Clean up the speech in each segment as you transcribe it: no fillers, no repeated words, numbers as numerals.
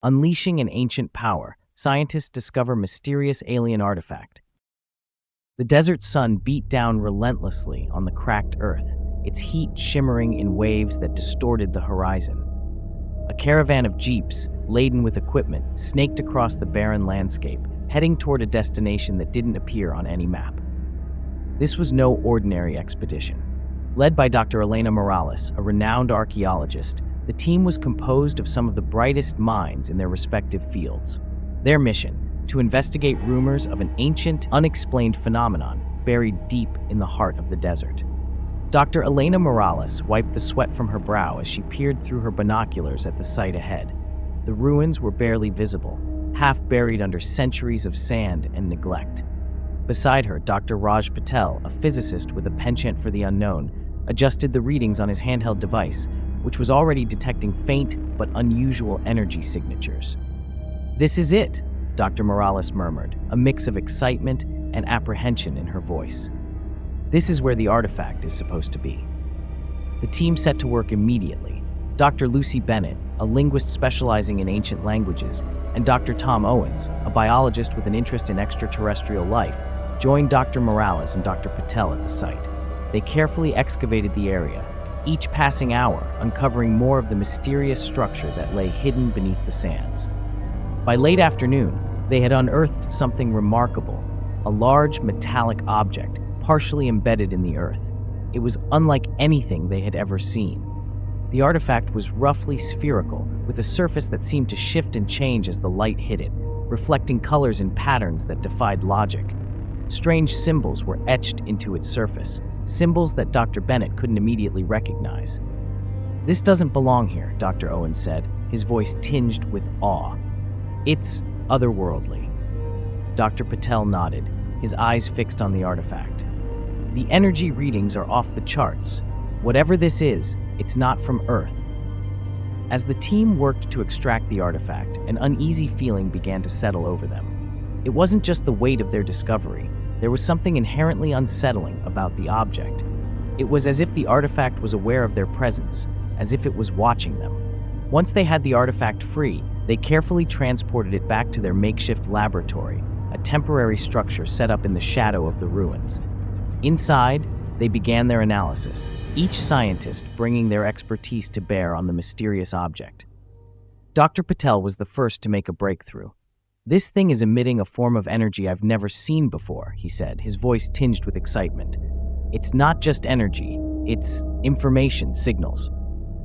Unleashing an ancient power, scientists discover mysterious alien artifact. The desert sun beat down relentlessly on the cracked earth, its heat shimmering in waves that distorted the horizon. A caravan of jeeps, laden with equipment, snaked across the barren landscape, heading toward a destination that didn't appear on any map. This was no ordinary expedition. Led by Dr. Elena Morales, a renowned archaeologist, the team was composed of some of the brightest minds in their respective fields. Their mission: to investigate rumors of an ancient, unexplained phenomenon buried deep in the heart of the desert. Dr. Elena Morales wiped the sweat from her brow as she peered through her binoculars at the site ahead. The ruins were barely visible, half buried under centuries of sand and neglect. Beside her, Dr. Raj Patel, a physicist with a penchant for the unknown, adjusted the readings on his handheld device, which was already detecting faint but unusual energy signatures. "This is it," Dr. Morales murmured, a mix of excitement and apprehension in her voice. "This is where the artifact is supposed to be." The team set to work immediately. Dr. Lucy Bennett, a linguist specializing in ancient languages, and Dr. Tom Owens, a biologist with an interest in extraterrestrial life, joined Dr. Morales and Dr. Patel at the site. They carefully excavated the area, each passing hour uncovering more of the mysterious structure that lay hidden beneath the sands. By late afternoon, they had unearthed something remarkable, a large metallic object partially embedded in the earth. It was unlike anything they had ever seen. The artifact was roughly spherical, with a surface that seemed to shift and change as the light hit it, reflecting colors and patterns that defied logic. Strange symbols were etched into its surface, symbols that Dr. Bennett couldn't immediately recognize. "This doesn't belong here," Dr. Owens said, his voice tinged with awe. "It's otherworldly." Dr. Patel nodded, his eyes fixed on the artifact. "The energy readings are off the charts. Whatever this is, it's not from Earth." As the team worked to extract the artifact, an uneasy feeling began to settle over them. It wasn't just the weight of their discovery. There was something inherently unsettling about the object. It was as if the artifact was aware of their presence, as if it was watching them. Once they had the artifact free, they carefully transported it back to their makeshift laboratory, a temporary structure set up in the shadow of the ruins. Inside, they began their analysis, each scientist bringing their expertise to bear on the mysterious object. Dr. Patel was the first to make a breakthrough. "This thing is emitting a form of energy I've never seen before," he said, his voice tinged with excitement. "It's not just energy, it's information signals.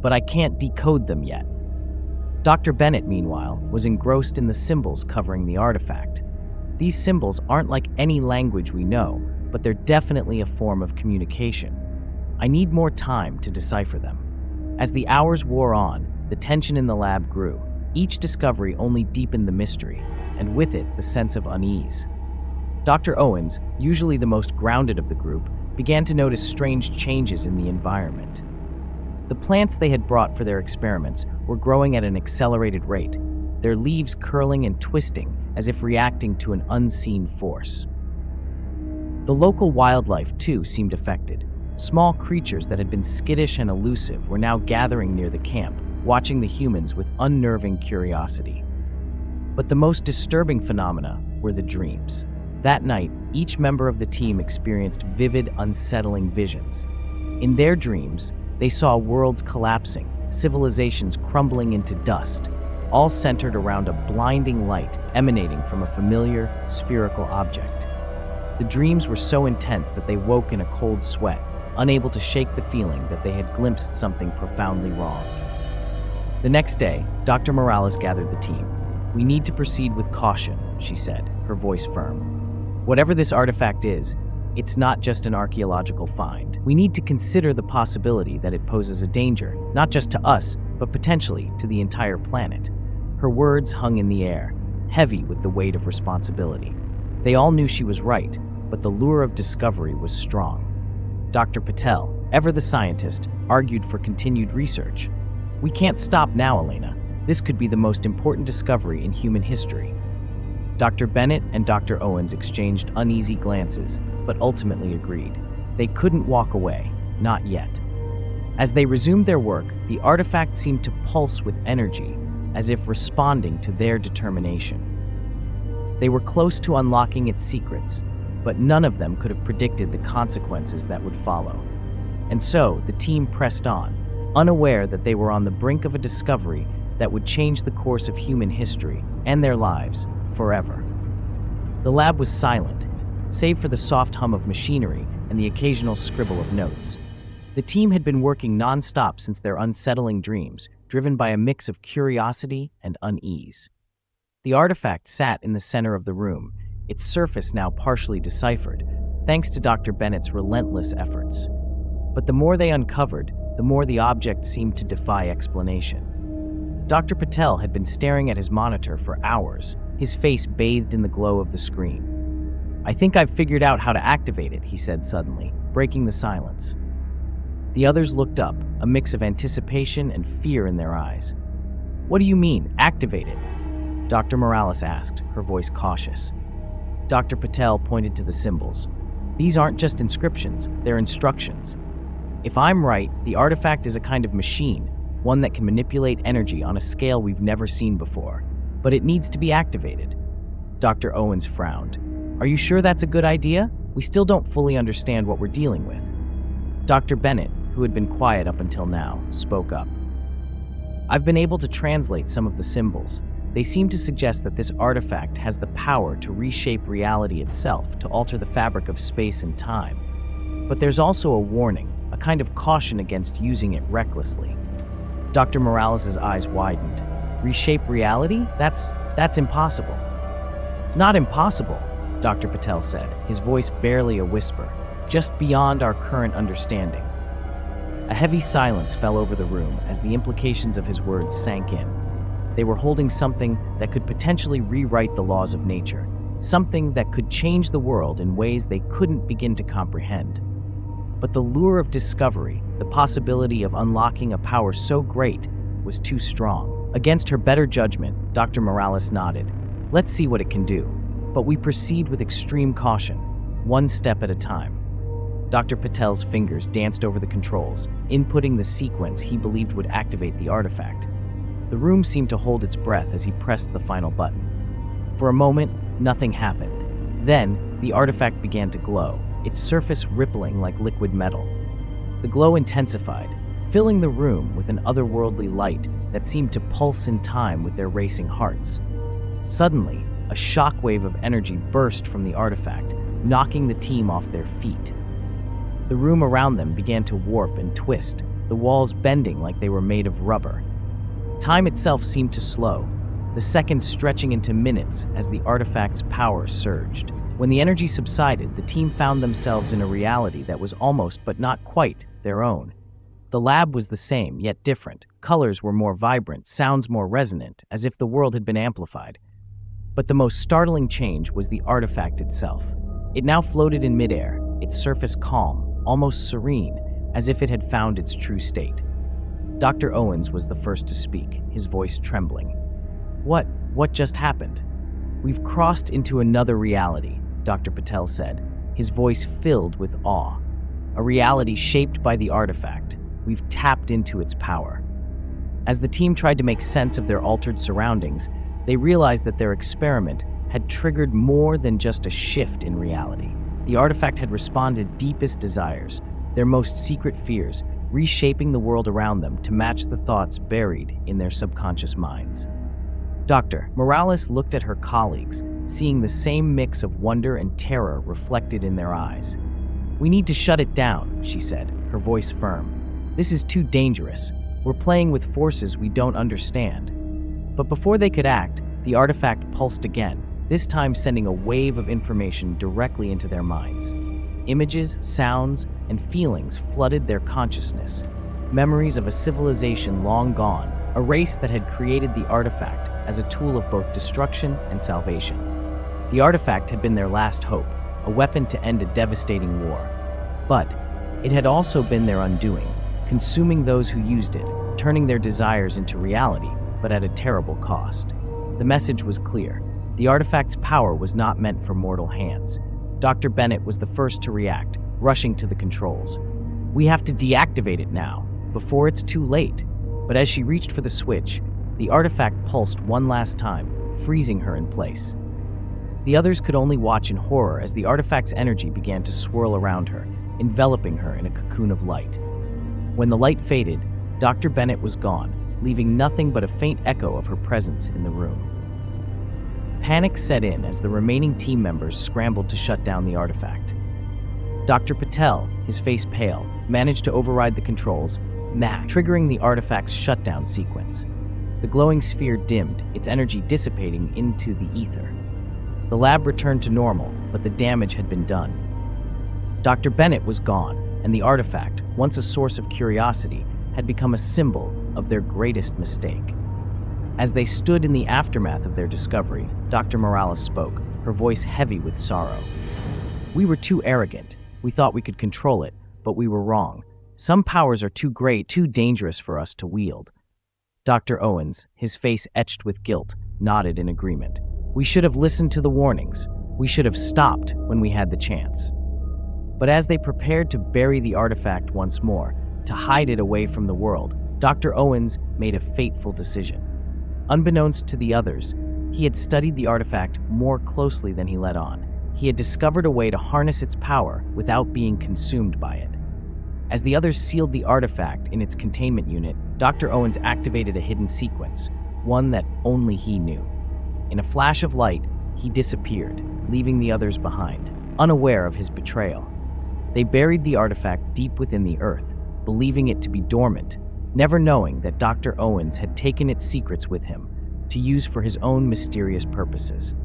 But I can't decode them yet." Dr. Bennett, meanwhile, was engrossed in the symbols covering the artifact. These symbols aren't like any language we know, but they're definitely a form of communication. I need more time to decipher them. As the hours wore on, the tension in the lab grew. Each discovery only deepened the mystery, and with it, the sense of unease. Dr. Owens, usually the most grounded of the group, began to notice strange changes in the environment. The plants they had brought for their experiments were growing at an accelerated rate, their leaves curling and twisting as if reacting to an unseen force. The local wildlife, too, seemed affected. Small creatures that had been skittish and elusive were now gathering near the camp, watching the humans with unnerving curiosity. But the most disturbing phenomena were the dreams. That night, each member of the team experienced vivid, unsettling visions. In their dreams, they saw worlds collapsing, civilizations crumbling into dust, all centered around a blinding light emanating from a familiar, spherical object. The dreams were so intense that they woke in a cold sweat, unable to shake the feeling that they had glimpsed something profoundly wrong. The next day, Dr. Morales gathered the team. "We need to proceed with caution," she said, her voice firm. "Whatever this artifact is, it's not just an archaeological find. We need to consider the possibility that it poses a danger, not just to us, but potentially to the entire planet." Her words hung in the air, heavy with the weight of responsibility. They all knew she was right, but the lure of discovery was strong. Dr. Patel, ever the scientist, argued for continued research. "We can't stop now, Elena. This could be the most important discovery in human history." Dr. Bennett and Dr. Owens exchanged uneasy glances, but ultimately agreed. They couldn't walk away, not yet. As they resumed their work, the artifact seemed to pulse with energy, as if responding to their determination. They were close to unlocking its secrets, but none of them could have predicted the consequences that would follow. And so, the team pressed on, unaware that they were on the brink of a discovery that would change the course of human history and their lives forever. The lab was silent, save for the soft hum of machinery and the occasional scribble of notes. The team had been working non-stop since their unsettling dreams, driven by a mix of curiosity and unease. The artifact sat in the center of the room, its surface now partially deciphered, thanks to Dr. Bennett's relentless efforts. But the more they uncovered, the more the object seemed to defy explanation. Dr. Patel had been staring at his monitor for hours, his face bathed in the glow of the screen. "I think I've figured out how to activate it," he said suddenly, breaking the silence. The others looked up, a mix of anticipation and fear in their eyes. "What do you mean, activate it?" Dr. Morales asked, her voice cautious. Dr. Patel pointed to the symbols. "These aren't just inscriptions, they're instructions. If I'm right, the artifact is a kind of machine, one that can manipulate energy on a scale we've never seen before. But it needs to be activated." Dr. Owens frowned. "Are you sure that's a good idea? We still don't fully understand what we're dealing with." Dr. Bennett, who had been quiet up until now, spoke up. "I've been able to translate some of the symbols. They seem to suggest that this artifact has the power to reshape reality itself, to alter the fabric of space and time. But there's also a warning, a kind of caution against using it recklessly." Dr. Morales' eyes widened. "Reshape reality? That's impossible." "Not impossible," Dr. Patel said, his voice barely a whisper, "just beyond our current understanding." A heavy silence fell over the room as the implications of his words sank in. They were holding something that could potentially rewrite the laws of nature, something that could change the world in ways they couldn't begin to comprehend. But the lure of discovery, the possibility of unlocking a power so great, was too strong. Against her better judgment, Dr. Morales nodded. "Let's see what it can do. But we proceed with extreme caution, one step at a time." Dr. Patel's fingers danced over the controls, inputting the sequence he believed would activate the artifact. The room seemed to hold its breath as he pressed the final button. For a moment, nothing happened. Then, the artifact began to glow, its surface rippling like liquid metal. The glow intensified, filling the room with an otherworldly light that seemed to pulse in time with their racing hearts. Suddenly, a shockwave of energy burst from the artifact, knocking the team off their feet. The room around them began to warp and twist, the walls bending like they were made of rubber. Time itself seemed to slow, the seconds stretching into minutes as the artifact's power surged. When the energy subsided, the team found themselves in a reality that was almost but not quite their own. The lab was the same, yet different. Colors were more vibrant, sounds more resonant, as if the world had been amplified. But the most startling change was the artifact itself. It now floated in midair, its surface calm, almost serene, as if it had found its true state. Dr. Owens was the first to speak, his voice trembling. What just happened?" "We've crossed into another reality," Dr. Patel said, his voice filled with awe. "A reality shaped by the artifact. We've tapped into its power." As the team tried to make sense of their altered surroundings, they realized that their experiment had triggered more than just a shift in reality. The artifact had responded deepest desires, their most secret fears, reshaping the world around them to match the thoughts buried in their subconscious minds. Dr. Morales looked at her colleagues, seeing the same mix of wonder and terror reflected in their eyes. "We need to shut it down," she said, her voice firm. "This is too dangerous. We're playing with forces we don't understand." But before they could act, the artifact pulsed again, this time sending a wave of information directly into their minds. Images, sounds, and feelings flooded their consciousness. Memories of a civilization long gone, a race that had created the artifact as a tool of both destruction and salvation. The artifact had been their last hope, a weapon to end a devastating war. But it had also been their undoing, consuming those who used it, turning their desires into reality, but at a terrible cost. The message was clear. The artifact's power was not meant for mortal hands. Dr. Bennett was the first to react, rushing to the controls. "We have to deactivate it now, before it's too late." But as she reached for the switch, The artifact pulsed one last time, freezing her in place. The others could only watch in horror as the artifact's energy began to swirl around her, enveloping her in a cocoon of light. When the light faded, Dr. Bennett was gone, leaving nothing but a faint echo of her presence in the room. Panic set in as the remaining team members scrambled to shut down the artifact. Dr. Patel, his face pale, managed to override the controls, triggering the artifact's shutdown sequence. The glowing sphere dimmed, its energy dissipating into the ether. The lab returned to normal, but the damage had been done. Dr. Bennett was gone, and the artifact, once a source of curiosity, had become a symbol of their greatest mistake. As they stood in the aftermath of their discovery, Dr. Morales spoke, her voice heavy with sorrow. "We were too arrogant. We thought we could control it, but we were wrong. Some powers are too great, too dangerous for us to wield." Dr. Owens, his face etched with guilt, nodded in agreement. "We should have listened to the warnings. We should have stopped when we had the chance." But as they prepared to bury the artifact once more, to hide it away from the world, Dr. Owens made a fateful decision. Unbeknownst to the others, he had studied the artifact more closely than he let on. He had discovered a way to harness its power without being consumed by it. As the others sealed the artifact in its containment unit, Dr. Owens activated a hidden sequence, one that only he knew. In a flash of light, he disappeared, leaving the others behind, unaware of his betrayal. They buried the artifact deep within the earth, believing it to be dormant, never knowing that Dr. Owens had taken its secrets with him to use for his own mysterious purposes.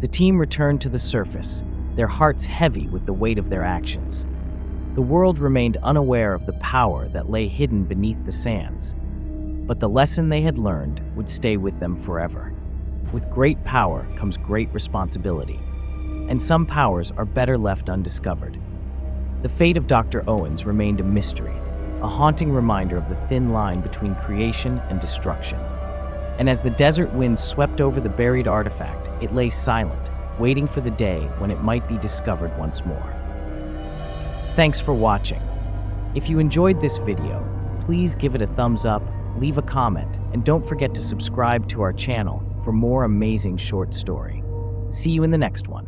The team returned to the surface, their hearts heavy with the weight of their actions. The world remained unaware of the power that lay hidden beneath the sands, but the lesson they had learned would stay with them forever. With great power comes great responsibility, and some powers are better left undiscovered. The fate of Dr. Owens remained a mystery, a haunting reminder of the thin line between creation and destruction. And as the desert wind swept over the buried artifact, it lay silent, waiting for the day when it might be discovered once more. Thanks for watching. If you enjoyed this video, please give it a thumbs up, leave a comment, and don't forget to subscribe to our channel for more amazing short story. See you in the next one.